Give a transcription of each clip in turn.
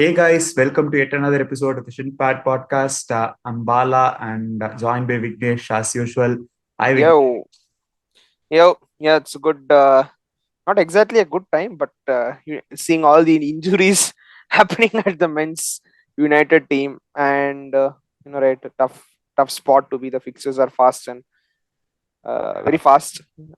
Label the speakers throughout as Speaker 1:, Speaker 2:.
Speaker 1: Hey guys, welcome to yet another episode of the Shinpad podcast. I'm Bala and joined by Vignesh as usual. Hi Vignesh.
Speaker 2: Yo, yeah, it's a good, not exactly a good time, but seeing all the injuries happening at the men's United team, and right, a tough spot to be. The fixtures are fast and very fast, and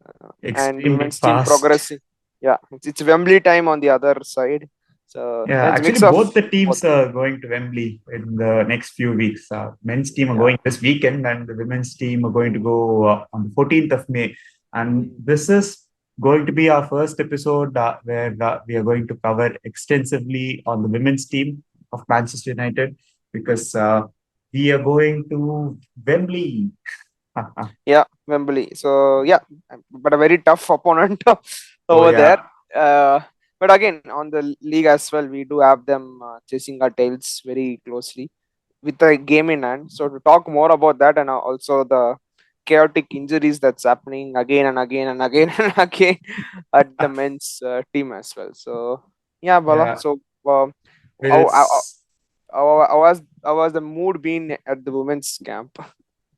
Speaker 2: the
Speaker 1: Extremely
Speaker 2: women's team
Speaker 1: fast.
Speaker 2: progressing. Yeah, it's Wembley time on the other side, so
Speaker 1: Yeah,
Speaker 2: yeah, it's a
Speaker 1: actually
Speaker 2: mix of
Speaker 1: both the
Speaker 2: both.
Speaker 1: teams are going to Wembley in the next few weeks. Men's team are
Speaker 2: Yeah.
Speaker 1: going this weekend and the women's team are going to go on the 14th of May. And
Speaker 2: Mm.
Speaker 1: this is going to be our first episode where we are going to cover extensively on the women's team of Manchester United because we are going to Wembley.
Speaker 2: Yeah, Wembley. So yeah, but a very tough opponent
Speaker 1: Oh
Speaker 2: over there.
Speaker 1: yeah,
Speaker 2: But again, on the league as well, we do have them chasing our tails very closely with a game in hand. So to talk more about that and also the chaotic injuries that's happening again and again and again and again at the men's team as well. So yeah, Bala.
Speaker 1: yeah.
Speaker 2: So
Speaker 1: Well,
Speaker 2: how, how, how was the mood been at the women's camp?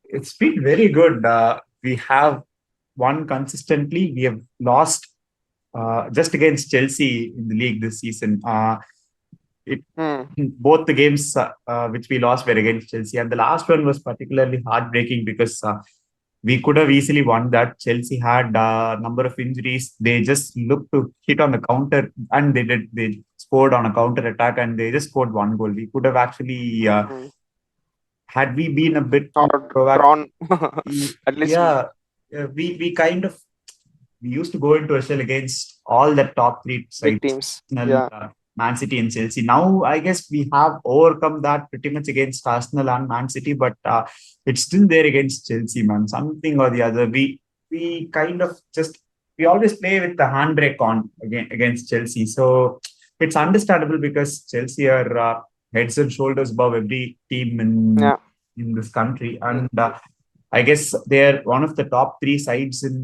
Speaker 1: it's been very good. We have won consistently. We have lost just against Chelsea in the league this season. It
Speaker 2: Hmm.
Speaker 1: both the games which we lost were against Chelsea, and the last one was particularly heartbreaking because we could have easily won that. Chelsea had a number of injuries. They just looked to hit on the counter, and they did. They scored on a counter attack, and they just scored one goal. We could have actually,
Speaker 2: Hmm.
Speaker 1: had we been a bit more
Speaker 2: Or
Speaker 1: proactive.
Speaker 2: drawn at least.
Speaker 1: Yeah, we kind of we used to go into a shell against all the top three
Speaker 2: Big
Speaker 1: sides,
Speaker 2: teams.
Speaker 1: Arsenal,
Speaker 2: Yeah.
Speaker 1: Man City, and Chelsea. Now, I guess we have overcome that pretty much against Arsenal and Man City, but it's still there against Chelsea, man. Something or the other. We kind of just we always play with the handbrake on against Chelsea, so it's understandable because Chelsea are heads and shoulders above every team
Speaker 2: Yeah.
Speaker 1: in this country,
Speaker 2: Mm.
Speaker 1: and I guess they're one of the top three sides in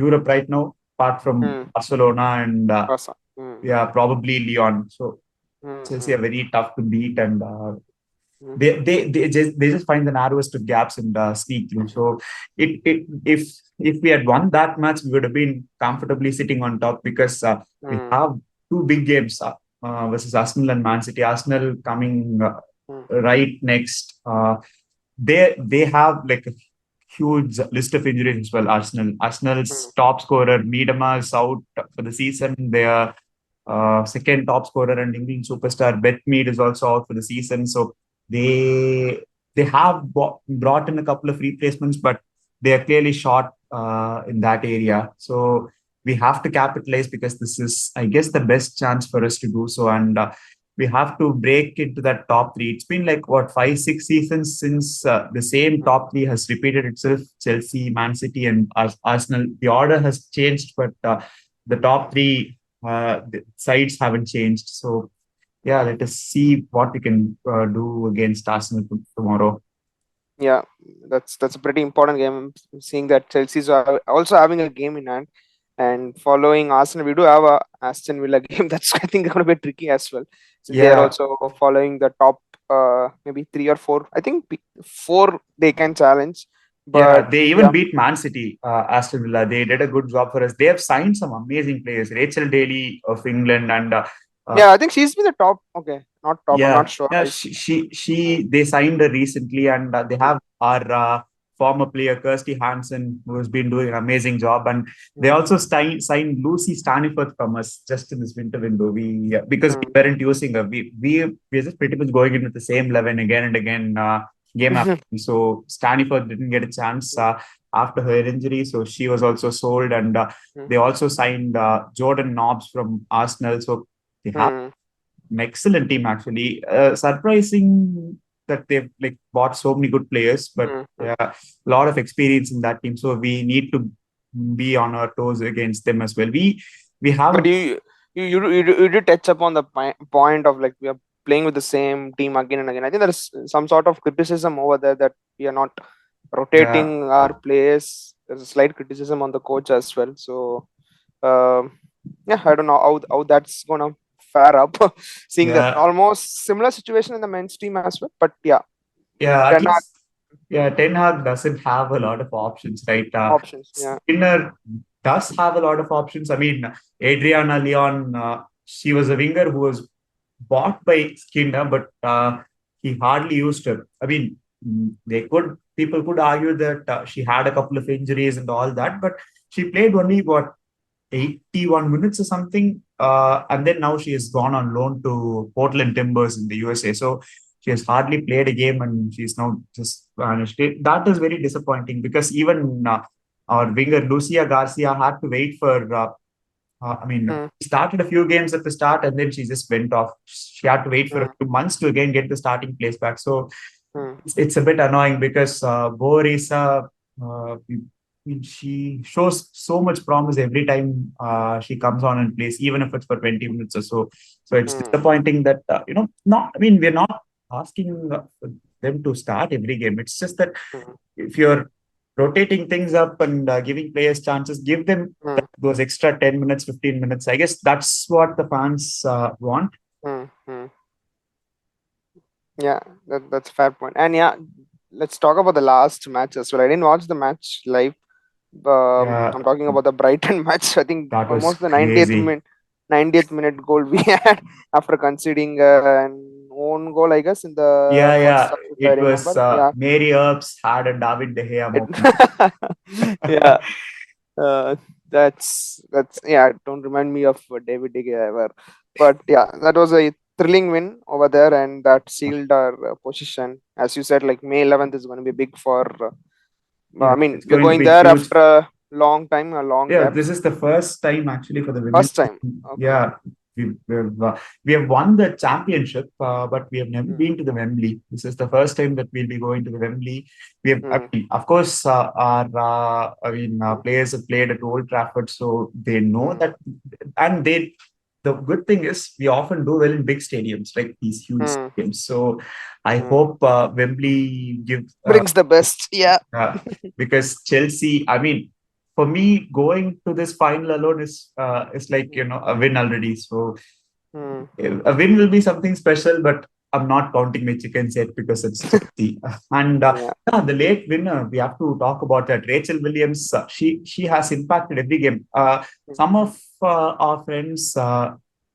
Speaker 1: Europe right now, apart from
Speaker 2: Mm.
Speaker 1: Barcelona and
Speaker 2: Awesome. Mm.
Speaker 1: yeah, probably Lyon. So
Speaker 2: Mm.
Speaker 1: Chelsea are
Speaker 2: Mm.
Speaker 1: very tough to beat, and
Speaker 2: Mm.
Speaker 1: they just find the narrowest of gaps and sneak through. So if we had won that match, we would have been comfortably sitting on top because we
Speaker 2: Mm.
Speaker 1: have two big games versus Arsenal and Man City. Arsenal coming
Speaker 2: Mm.
Speaker 1: right next. They have like a huge list of injuries as well. Arsenal's
Speaker 2: Mm.
Speaker 1: top scorer Miedema is out for the season. Their second top scorer and England superstar Beth Mead is also out for the season. So they they have brought in a couple of replacements, but they are clearly short in that area. So we have to capitalize because this is, I guess, the best chance for us to do so. And we have to break into that top three. It's been like what 5, 6 seasons since the same
Speaker 2: Mm.
Speaker 1: top three has repeated itself: Chelsea, Man City, and Arsenal. The order has changed, but the top three the sides haven't changed. So yeah, let us see what we can do against Arsenal tomorrow.
Speaker 2: Yeah, that's a pretty important game. Seeing that Chelsea's are also having a game in hand, and following Arsenal, we do have a Aston Villa game. That's I think going to be tricky as well, since they are
Speaker 1: Yeah,
Speaker 2: also following the top maybe three or four. I think four they can challenge,
Speaker 1: yeah,
Speaker 2: but
Speaker 1: they even
Speaker 2: yeah.
Speaker 1: beat Man City, Aston Villa. They did a good job for us. They have signed some amazing players, Rachel Daly of England, and uh,
Speaker 2: Yeah, I think she's been the top. Okay, not top. I'm not
Speaker 1: yeah,
Speaker 2: sure.
Speaker 1: yeah, they signed her recently, and they
Speaker 2: Mm,
Speaker 1: have our former player Kirsty Hansen, who has been doing an amazing job, and they
Speaker 2: mm,
Speaker 1: also signed Lucy Staniforth from us just in this winter window. We because we
Speaker 2: mm.
Speaker 1: weren't using her, we are just pretty much going in with the same 11 again and again, game after game. So Staniforth didn't get a chance after her injury, so she was also sold, and
Speaker 2: Mm,
Speaker 1: they also signed Jordan Nobbs from Arsenal. So they have
Speaker 2: mm,
Speaker 1: an excellent team actually. Surprising that they've like bought so many good players, but
Speaker 2: mm.
Speaker 1: yeah, a lot of experience in that team. So we need to be on our toes against them as well. We have
Speaker 2: But
Speaker 1: a
Speaker 2: you did touch upon the point of like we are playing with the same team again and again. I think there is some sort of criticism over there that we are not
Speaker 1: yeah,
Speaker 2: rotating our players. There's a slight criticism on the coach as well. So um, yeah, I don't know how that's gonna far up. Seeing the
Speaker 1: Yeah,
Speaker 2: almost similar situation in the men's team as well. But yeah,
Speaker 1: yeah. At
Speaker 2: Ten Hag
Speaker 1: least, yeah, Ten Hag doesn't have a lot of options, right?
Speaker 2: options. Yeah.
Speaker 1: Skinner does have a lot of options. I mean, Adriana Leon, she was a winger who was bought by Skinner, but he hardly used her. I mean, people could argue that she had a couple of injuries and all that, but she played only what 81 minutes or something. And then now she has gone on loan to Portland Timbers in the USA. So she has hardly played a game and she's now just vanished. That is very disappointing because even our winger Lucia Garcia had to wait for I mean,
Speaker 2: Mm,
Speaker 1: she started a few games at the start and then she just went off. She had to wait for a
Speaker 2: mm,
Speaker 1: few months to again get the starting place back. So
Speaker 2: mm,
Speaker 1: it's a bit annoying because Borisa, she shows so much promise every time she comes on and plays, even if it's for 20 minutes or so. So it's
Speaker 2: mm,
Speaker 1: disappointing that, not, I mean, we're not asking for them to start every game. It's just that
Speaker 2: mm,
Speaker 1: if you're rotating things up and giving players chances, give them
Speaker 2: mm,
Speaker 1: those extra 10 minutes, 15 minutes. I guess that's what the fans want.
Speaker 2: mm, mm. Yeah, that's a fair point. And yeah, let's talk about the last match as well. I didn't watch the match live.
Speaker 1: Yeah,
Speaker 2: I'm talking about the Brighton match. I think
Speaker 1: that was
Speaker 2: almost the 90th
Speaker 1: crazy.
Speaker 2: minute, 90th minute goal we had after conceding an own goal, I guess, in the
Speaker 1: Yeah,
Speaker 2: first
Speaker 1: yeah.
Speaker 2: half, if I
Speaker 1: It was
Speaker 2: remember. Yeah.
Speaker 1: Mary Earps had a David De Gea
Speaker 2: It-
Speaker 1: moment.
Speaker 2: yeah. That's yeah. Don't remind me of David De Gea ever. But yeah, that was a thrilling win over there, and that sealed our position. As you said, like May 11th is going to be big for.
Speaker 1: Yeah,
Speaker 2: I mean,
Speaker 1: it's
Speaker 2: we're
Speaker 1: going to
Speaker 2: going
Speaker 1: be
Speaker 2: there
Speaker 1: huge.
Speaker 2: after a long time, a long
Speaker 1: Yeah,
Speaker 2: gap.
Speaker 1: this is the first time actually for the women.
Speaker 2: First time. Okay.
Speaker 1: Yeah, we have won the championship, but we have never
Speaker 2: Mm,
Speaker 1: been to the Wembley. This is the first time that we'll be going to the Wembley. We have, I
Speaker 2: mm,
Speaker 1: mean, of course, players have played at Old Trafford, so they know
Speaker 2: mm,
Speaker 1: that, and they. The good thing is we often do well in big stadiums, like these huge
Speaker 2: mm,
Speaker 1: stadiums. So I
Speaker 2: mm.
Speaker 1: hope Wembley gives
Speaker 2: Brings the best. Yeah.
Speaker 1: uh, because Chelsea, I mean, for me, going to this final alone is like
Speaker 2: Mm,
Speaker 1: a win already. So
Speaker 2: mm,
Speaker 1: a win will be something special, but I'm not counting my chickens yet because it's Chelsea. And
Speaker 2: yeah.
Speaker 1: yeah, the late winner, we have to talk about that. Rachel Williams, she has impacted every game. Some of our friends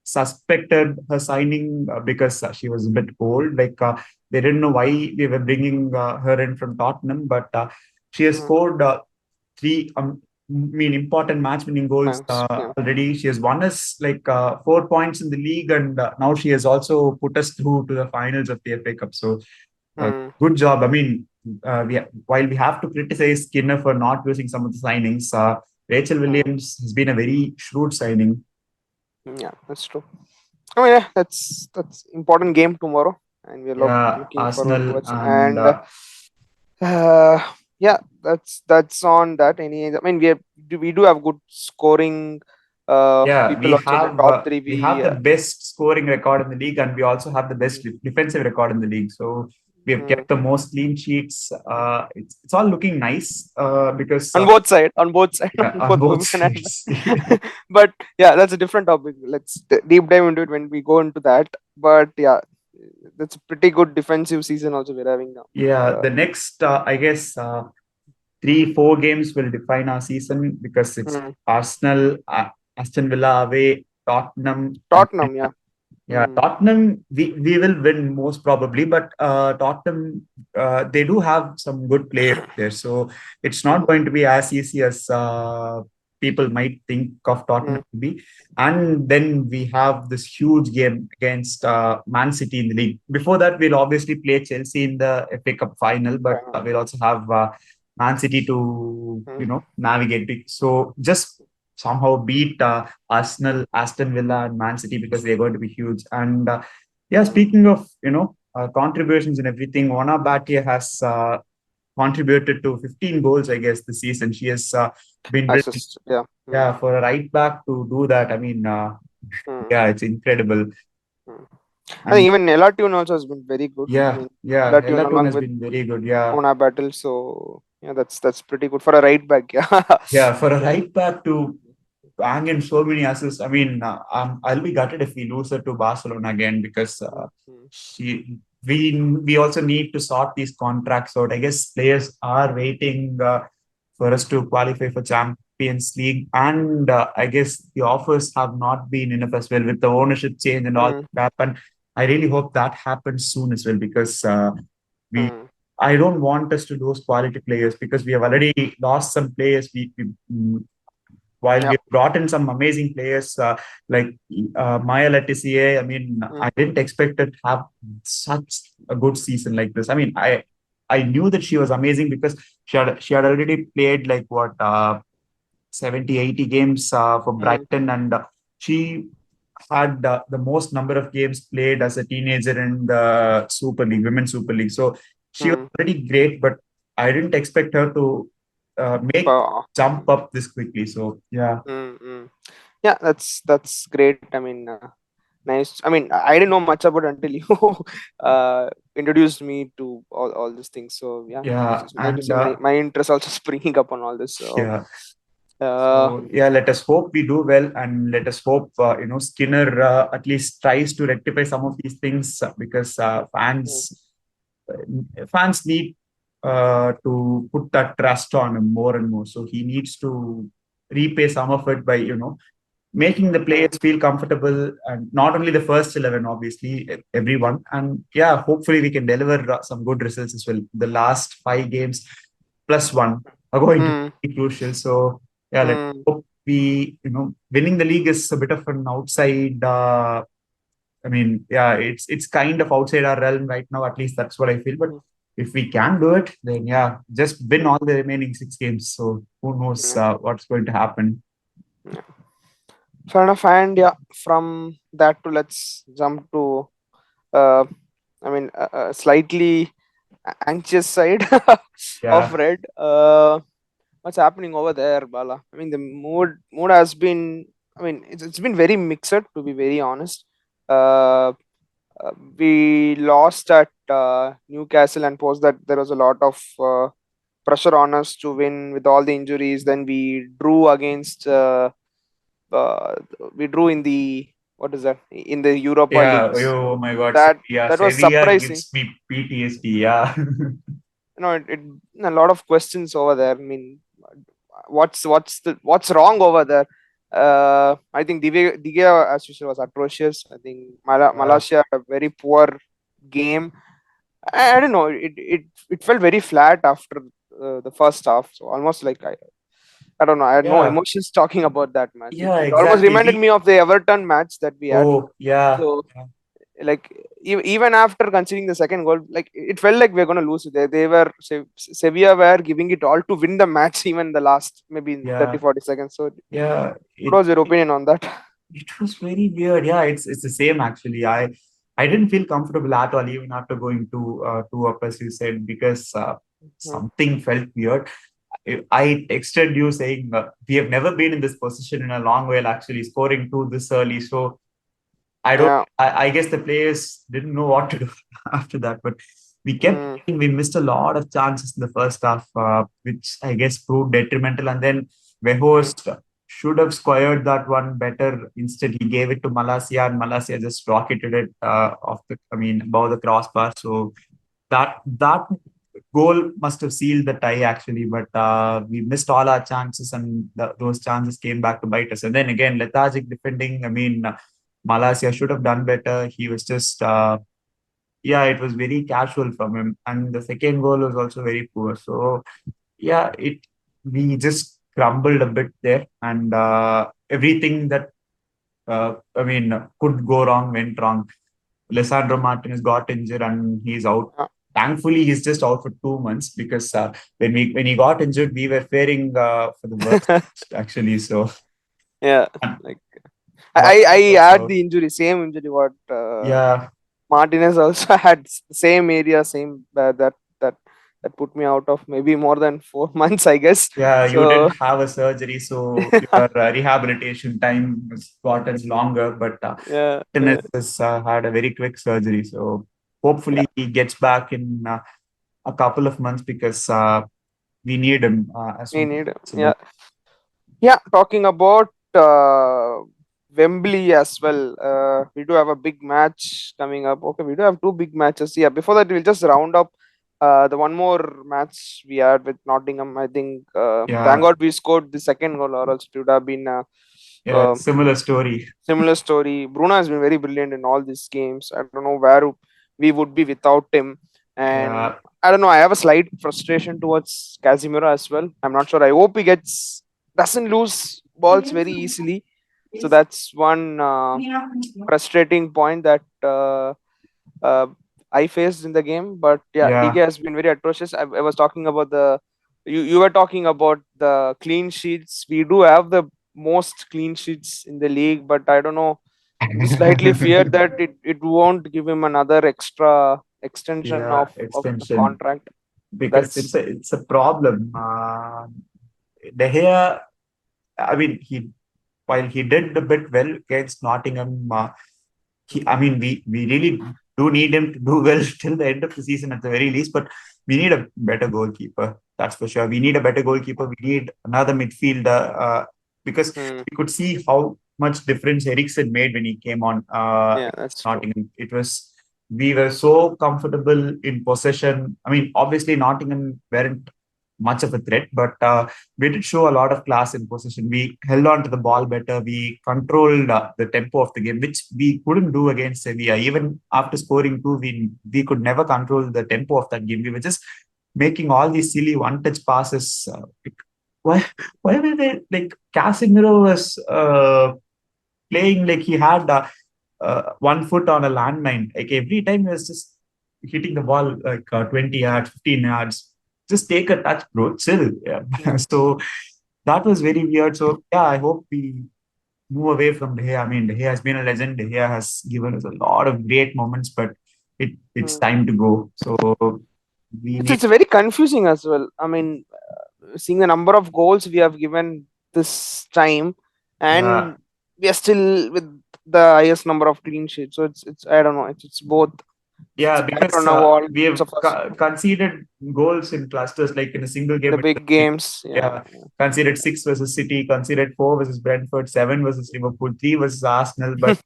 Speaker 1: suspected her signing because she was a bit old. Like they didn't know why we were bringing her in from Tottenham, but she has
Speaker 2: Mm,
Speaker 1: scored three. Important match-winning goals
Speaker 2: thanks. Yeah.
Speaker 1: already. She has won us like 4 points in the league, and now she has also put us through to the finals of the FA Cup. So,
Speaker 2: Mm,
Speaker 1: good job. I mean, while we have to criticize Skinner for not using some of the signings, Rachel
Speaker 2: mm,
Speaker 1: Williams has been a very shrewd signing.
Speaker 2: yeah, that's true. Oh yeah, that's important game tomorrow, and we're
Speaker 1: Yeah,
Speaker 2: looking forward to
Speaker 1: Arsenal
Speaker 2: watching.
Speaker 1: and
Speaker 2: And yeah, that's on that. I mean, we do have good scoring.
Speaker 1: yeah,
Speaker 2: People also in the top three.
Speaker 1: we have
Speaker 2: We
Speaker 1: the best scoring record in the league, and we also have the best
Speaker 2: mm,
Speaker 1: defensive record in the league. So we have
Speaker 2: mm.
Speaker 1: kept the most clean sheets. It's all looking nice because
Speaker 2: On both side, on both side,
Speaker 1: yeah,
Speaker 2: on
Speaker 1: on
Speaker 2: both
Speaker 1: both
Speaker 2: women and
Speaker 1: sides.
Speaker 2: men. But yeah, that's a different topic. Let's deep dive into it when we go into that. But yeah, that's a pretty good defensive season also we're having now.
Speaker 1: Yeah, the next I guess 3-4 games will define our season because it's
Speaker 2: Mm.
Speaker 1: Arsenal, Aston Villa away, Tottenham, and
Speaker 2: Tottenham, yeah.
Speaker 1: yeah,
Speaker 2: Mm.
Speaker 1: Tottenham, we will win most probably, but Tottenham, they do have some good players there. So it's not
Speaker 2: Mm.
Speaker 1: going to be as easy as people might think of Tottenham
Speaker 2: Mm.
Speaker 1: to be. And then we have this huge game against Man City in the league. Before that, we'll obviously play Chelsea in the FA Cup final, but
Speaker 2: Final.
Speaker 1: we'll also have Man City to,
Speaker 2: Mm.
Speaker 1: navigate. So just somehow beat Arsenal, Aston Villa, and Man City because they're going to be huge. And yeah,
Speaker 2: Mm.
Speaker 1: speaking of contributions and everything, Ona Bhatia has contributed to 15 goals, I guess, this season. She has been brilliant.
Speaker 2: Assist, yeah. Mm.
Speaker 1: Yeah, for a right back to do that, I mean,
Speaker 2: Mm.
Speaker 1: yeah, it's incredible.
Speaker 2: Mm. I think
Speaker 1: And
Speaker 2: even Elatune also has been very good. I
Speaker 1: yeah,
Speaker 2: mean,
Speaker 1: yeah,
Speaker 2: Elatune
Speaker 1: Elatun
Speaker 2: along
Speaker 1: has
Speaker 2: with
Speaker 1: been very good. Yeah,
Speaker 2: Ona Battle, so yeah, that's pretty good for a right back. Yeah.
Speaker 1: yeah, for a right back to bang in so many assists. I mean, I'll be gutted if we lose her to Barcelona again because
Speaker 2: Mm.
Speaker 1: she we also need to sort these contracts out. I guess players are waiting for us to qualify for Champions League, and I guess the offers have not been enough as well with the ownership change and all
Speaker 2: Mm.
Speaker 1: that. And I really hope that happens soon as well because we.
Speaker 2: Mm.
Speaker 1: I don't want us to lose quality players because we have already lost some players. While we
Speaker 2: Yeah.
Speaker 1: have brought in some amazing players like Maya Leticia, I mean,
Speaker 2: Mm.
Speaker 1: I didn't expect her to have such a good season like this. I mean, I knew that she was amazing because she had already played like what 70, 80 games for
Speaker 2: Mm.
Speaker 1: Brighton, and she had the most number of games played as a teenager in the Super League, Women's Super League. So she was
Speaker 2: Mm.
Speaker 1: pretty great, but I didn't expect her to make jump up this quickly. So yeah,
Speaker 2: Mm. Mm. Yeah, that's great. I mean, nice. I mean, I didn't know much about it until you introduced me to all these things. So yeah,
Speaker 1: yeah,
Speaker 2: it's nice to
Speaker 1: and
Speaker 2: see my interest also springing up on all this. So
Speaker 1: yeah.
Speaker 2: uh,
Speaker 1: So yeah, let us hope we do well, and let us hope Skinner at least tries to rectify some of these things because
Speaker 2: mm.
Speaker 1: fans need to put that trust on him more and more. So he needs to repay some of it by making the
Speaker 2: Mm.
Speaker 1: players feel comfortable, and not only the first 11, obviously everyone. And yeah, hopefully we can deliver some good results as well. The last 5 games plus one are going to
Speaker 2: Mm.
Speaker 1: be crucial. So yeah, let's
Speaker 2: Mm.
Speaker 1: hope we winning the league is a bit of an outside. I mean, yeah, it's kind of outside our realm right now. At least that's what I feel. But
Speaker 2: Mm.
Speaker 1: if we can do it, then yeah, just win all the remaining 6 games. So who knows
Speaker 2: Yeah.
Speaker 1: what's going to happen?
Speaker 2: Yeah. Fair enough. And yeah, from that to let's jump to uh, I mean, slightly anxious side of
Speaker 1: Yeah,
Speaker 2: Red. What's happening over there, Bala? I mean, the mood has been. I mean, it's been very mixed, to be very honest. Uh, we lost at Newcastle, and post that there was a lot of pressure on us to win with all the injuries. Then we drew against. Uh, we drew in the what is that in the Europa
Speaker 1: yeah.
Speaker 2: Leagues.
Speaker 1: Oh my God,
Speaker 2: That
Speaker 1: Sevilla.
Speaker 2: that was
Speaker 1: Sevilla
Speaker 2: surprising.
Speaker 1: gives me PTSD. Yeah,
Speaker 2: It a lot of questions over there. I mean, what's wrong over there? I think Digia as usual was atrocious. I think
Speaker 1: yeah,
Speaker 2: Malaysia had a very poor game. I don't know. It felt very flat after the first half. So almost like I don't know. I had no
Speaker 1: yeah,
Speaker 2: emotions talking about that match. It,
Speaker 1: yeah.
Speaker 2: it almost
Speaker 1: Exactly.
Speaker 2: reminded me of the Everton match that we had.
Speaker 1: Oh yeah,
Speaker 2: So like even after conceding the second goal, like it felt like we are going to lose. They were Sevilla were giving it all to win the match, even the last maybe in
Speaker 1: yeah,
Speaker 2: 30-40 seconds. So
Speaker 1: yeah.
Speaker 2: what was your opinion on that?
Speaker 1: It was very weird. Yeah, it's the same actually. I didn't feel comfortable at all even after going to up as you said because
Speaker 2: Mm.
Speaker 1: something felt weird. I texted you saying we have never been in this position in a long while. Actually, scoring two this early, so I don't.
Speaker 2: Yeah.
Speaker 1: I guess the players didn't know what to do after that, but
Speaker 2: Mm.
Speaker 1: we missed a lot of chances in the first half, which I guess proved detrimental. And then
Speaker 2: Mm.
Speaker 1: Weghorst should have squared that one better. Instead, he gave it to Malasia, and Malasia just rocketed it above the crossbar. So that goal must have sealed the tie actually, but we missed all our chances, and those chances came back to bite us. And then again, lethargic defending. I mean, Malasia should have done better. He was just, yeah, it was very casual from him, and the second goal was also very poor. So yeah, it we just crumbled a bit there, and everything that could go wrong went wrong. Lisandro Martinez got injured and he's out.
Speaker 2: Yeah.
Speaker 1: Thankfully, he's just out for 2 months because when he got injured, we were fearing for the worst actually. So
Speaker 2: Yeah. Like
Speaker 1: but
Speaker 2: I
Speaker 1: he was
Speaker 2: had
Speaker 1: out.
Speaker 2: the injury, same injury what
Speaker 1: Yeah,
Speaker 2: Martinez also had same area, same that that put me out of maybe more than 4 months, I guess.
Speaker 1: yeah. You
Speaker 2: So
Speaker 1: didn't have a surgery, so your rehabilitation time was gotten longer. But
Speaker 2: yeah,
Speaker 1: Martinez has had a very quick surgery, so
Speaker 2: yeah,
Speaker 1: hopefully he gets back in a couple of months because we need him as
Speaker 2: we
Speaker 1: soon as
Speaker 2: need
Speaker 1: possible.
Speaker 2: yeah. Yeah, talking about Wembley as well. We do have a big match coming up. Okay, we do have two big matches. Yeah, before that, we'll just round up the one more match we had with Nottingham. I think, thank
Speaker 1: Yeah,
Speaker 2: God we scored the second goal, or else it would have been
Speaker 1: yeah,
Speaker 2: uh,
Speaker 1: similar story.
Speaker 2: similar story. Bruno has been very brilliant in all these games. I don't know where we would be without him. And
Speaker 1: Yeah,
Speaker 2: I don't know. I have a slight frustration towards Casemiro as well. I'm not sure. I hope he doesn't lose balls very easily. So that's one frustrating point that uh, I faced in the game. But yeah, DK
Speaker 1: yeah,
Speaker 2: has been very atrocious. I was talking about you were talking about the clean sheets. We do have the most clean sheets in the league, but I don't know. We slightly fear that it won't give him another extra extension
Speaker 1: yeah,
Speaker 2: of the
Speaker 1: extension
Speaker 2: contract. So
Speaker 1: because
Speaker 2: that's
Speaker 1: it's a problem. De Gea, I mean, while he did a bit well against Nottingham, we really do need him to do well till the end of the season at the very least. But we need a better goalkeeper. That's for sure. We need a better goalkeeper. We need another midfielder because
Speaker 2: hmm,
Speaker 1: we could see how much difference Eriksen made when he came on
Speaker 2: yeah, that's true.
Speaker 1: Nottingham. We were so comfortable in possession. I mean, obviously Nottingham weren't much of a threat, but we did show a lot of class in possession. We held on to the ball better. We controlled the tempo of the game, which we couldn't do against Sevilla. Even after scoring two, we could never control the tempo of that game. We were just making all these silly one-touch passes. Why, why were they like Casemiro was playing like he had one foot on a landmine. Like every time he was just hitting the ball like 20 yards, 15 yards. Just take a touch, bro. Chill. Yeah.
Speaker 2: Yeah.
Speaker 1: So that was very weird. So yeah, I hope we move away from De Gea. I mean, De Gea has been a legend. De Gea has given us a lot of great moments, but it's
Speaker 2: Hmm.
Speaker 1: time to go. So we need,
Speaker 2: It's very confusing as well. I mean, seeing the number of goals we have given this time,
Speaker 1: yeah,
Speaker 2: and we are still with the highest number of clean sheets. So it's I don't know. It's both. It's
Speaker 1: yeah,
Speaker 2: bat
Speaker 1: because
Speaker 2: on a wall.
Speaker 1: we have
Speaker 2: Both of us.
Speaker 1: conceded goals in clusters, like in a single
Speaker 2: The
Speaker 1: game.
Speaker 2: big games. Yeah.
Speaker 1: Yeah, conceded six versus City, conceded four versus Brentford, seven versus Liverpool, three versus Arsenal. But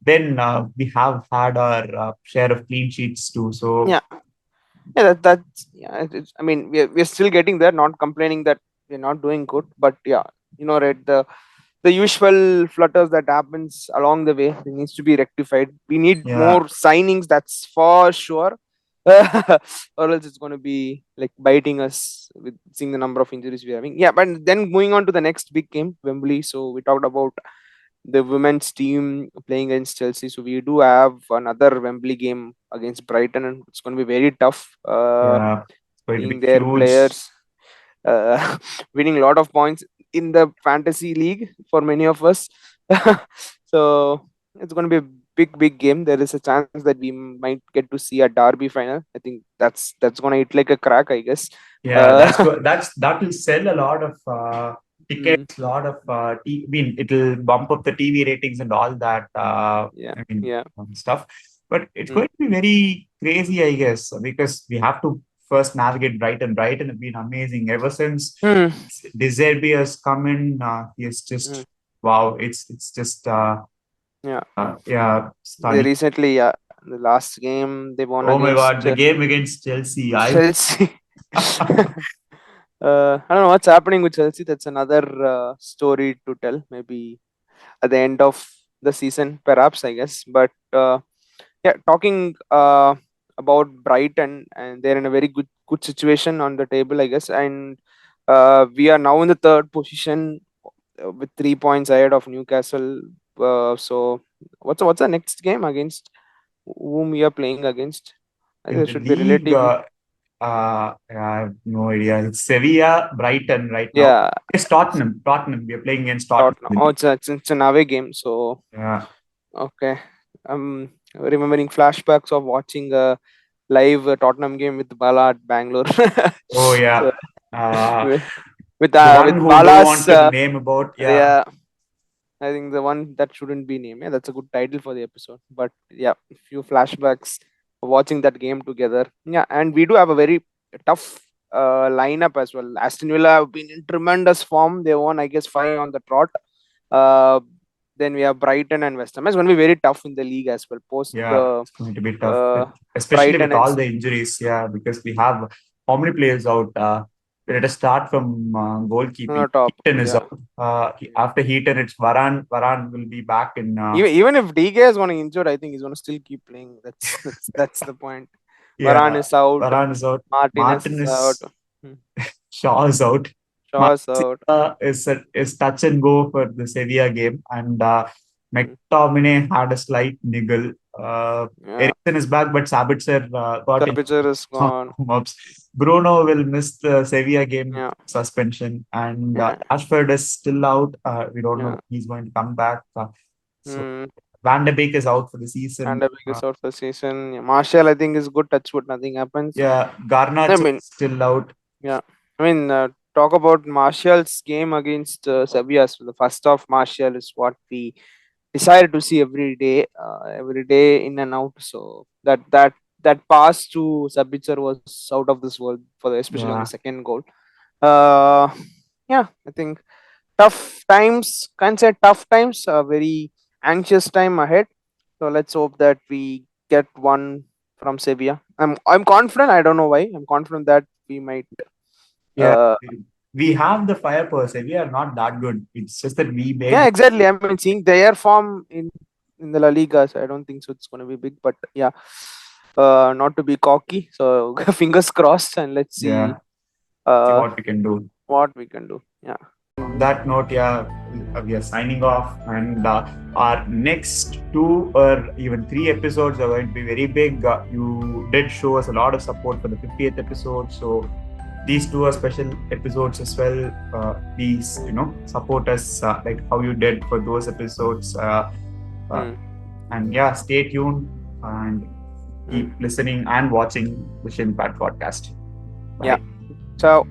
Speaker 1: then we have had our share of clean sheets too. So
Speaker 2: Yeah. Yeah. That's yeah. I mean, we're still getting there. Not complaining that we're not doing good, but yeah, right. The usual flutters that happens along the way, it needs to be rectified. We need more
Speaker 1: yeah,
Speaker 2: signings, that's for sure. Or else it's going to be like biting us with seeing the number of injuries we're having. Yeah, but then moving on to the next big game, Wembley. So we talked about the women's team playing against Chelsea. So we do have another Wembley game against Brighton, and it's going to be very tough.
Speaker 1: yeah, it's going to
Speaker 2: Seeing
Speaker 1: be
Speaker 2: their
Speaker 1: huge.
Speaker 2: players winning a lot of points in the fantasy league for many of us. So it's going to be a big game. There is a chance that we might get to see a derby final. I think that's going to hit like a crack, I guess.
Speaker 1: Yeah,
Speaker 2: Uh,
Speaker 1: that will sell a lot of
Speaker 2: mm,
Speaker 1: tickets, lot of I mean, it'll bump up the TV ratings and all that.
Speaker 2: yeah,
Speaker 1: I mean,
Speaker 2: yeah,
Speaker 1: stuff. But it's
Speaker 2: mm,
Speaker 1: going to be very crazy, I guess, because we have to first navigate Brighton. Brighton have been amazing ever since
Speaker 2: mm,
Speaker 1: De Zerbi has come in. He is
Speaker 2: mm,
Speaker 1: just wow. It's just
Speaker 2: yeah.
Speaker 1: yeah,
Speaker 2: They
Speaker 1: stunning.
Speaker 2: recently, yeah, the last game they won
Speaker 1: Oh my God,
Speaker 2: against
Speaker 1: the game against Chelsea. I
Speaker 2: Chelsea. I don't know what's happening with Chelsea. That's another story to tell. Maybe at the end of the season, perhaps, I guess. But yeah, talking about Brighton, and they're in a very good situation on the table, I guess. And we are now in the third position with 3 points ahead of Newcastle. So what's the next game against whom we are playing against? I think
Speaker 1: in
Speaker 2: it
Speaker 1: the
Speaker 2: should be
Speaker 1: league.
Speaker 2: relatively.
Speaker 1: I have no idea. It's Sevilla, Brighton right now.
Speaker 2: Yeah,
Speaker 1: It's Tottenham. Tottenham. We are playing against Tottenham.
Speaker 2: Tottenham. Oh, it's an away game. So
Speaker 1: Yeah.
Speaker 2: okay, I'm remembering flashbacks of watching a live Tottenham game with Bala at Bangalore.
Speaker 1: Oh
Speaker 2: So,
Speaker 1: yeah. Uh,
Speaker 2: with
Speaker 1: the one
Speaker 2: with
Speaker 1: who don't
Speaker 2: Bala's
Speaker 1: want to name about. Yeah.
Speaker 2: yeah, I think the one that shouldn't be named. Yeah, that's a good title for the episode. But yeah, few flashbacks of watching that game together. Yeah, and we do have a very tough lineup as well. Aston Villa have been in tremendous form. They won, I guess, five on the trot. Uh, then we have Brighton and West Ham. It's going to be very tough in the league as well. Post
Speaker 1: Yeah,
Speaker 2: the
Speaker 1: it's going to be tough, especially
Speaker 2: Brighton
Speaker 1: with
Speaker 2: and
Speaker 1: all the injuries. Yeah, because we have how many players out? Let us start from goalkeeping.
Speaker 2: top.
Speaker 1: Heaton is
Speaker 2: Yeah.
Speaker 1: out. After Heaton, it's Varane. Varane will be back in.
Speaker 2: Even if DK is going to injured, I think he's going to still keep playing. That's the point. Varane
Speaker 1: Yeah,
Speaker 2: is out.
Speaker 1: Varane is out.
Speaker 2: Martinez
Speaker 1: Martin
Speaker 2: is out.
Speaker 1: is
Speaker 2: Hmm.
Speaker 1: Shaw is out.
Speaker 2: Shaw
Speaker 1: Marc
Speaker 2: is out.
Speaker 1: Skinner is touch and go for the Sevilla game, and
Speaker 2: Hmm.
Speaker 1: McTominay had a slight niggle.
Speaker 2: Yeah.
Speaker 1: Eriksen is back, but Sabitzer got in
Speaker 2: Sabitzer is gone.
Speaker 1: ups. Bruno will miss the Sevilla game
Speaker 2: Yeah.
Speaker 1: suspension, and
Speaker 2: Yeah.
Speaker 1: Rashford is still out. We don't know
Speaker 2: Yeah.
Speaker 1: when he's going to come back. So
Speaker 2: Hmm.
Speaker 1: Van de Beek is out for the
Speaker 2: And
Speaker 1: season.
Speaker 2: the biggest out for season. Yeah. Martial, I think, is good. Touch wood, nothing happens.
Speaker 1: Yeah,
Speaker 2: I
Speaker 1: Garnacho
Speaker 2: mean,
Speaker 1: is still out.
Speaker 2: yeah. I mean, talk about Martial's game against Sevilla. So the first of Martial is what we decided to see every day in and out. So that pass to Sabitzer was out of this world especially on the
Speaker 1: Yeah,
Speaker 2: second goal. Uh, yeah, I think tough times. Can't say tough times. A very anxious time ahead. So let's hope that we get one from Sevilla. I'm confident. I don't know why. I'm confident that we might.
Speaker 1: yeah.
Speaker 2: Uh,
Speaker 1: We have the firepower. We are not that good. It's just that we made.
Speaker 2: yeah, exactly. I mean, seeing their form in the La Liga, so I don't think so. It's going to be big, but yeah, not to be cocky. So fingers crossed, and let's see
Speaker 1: Yeah, see
Speaker 2: uh,
Speaker 1: what we can do.
Speaker 2: what we can do. Yeah.
Speaker 1: On that note, yeah, we are signing off, and our next 2 or even 3 episodes are going to be very big. You did show us a lot of support for the 50th episode, so these two are special episodes as well. Please, support us like how you did for those episodes. And yeah, stay tuned and keep listening and watching the Shinpad podcast. Bye.
Speaker 2: Yeah. So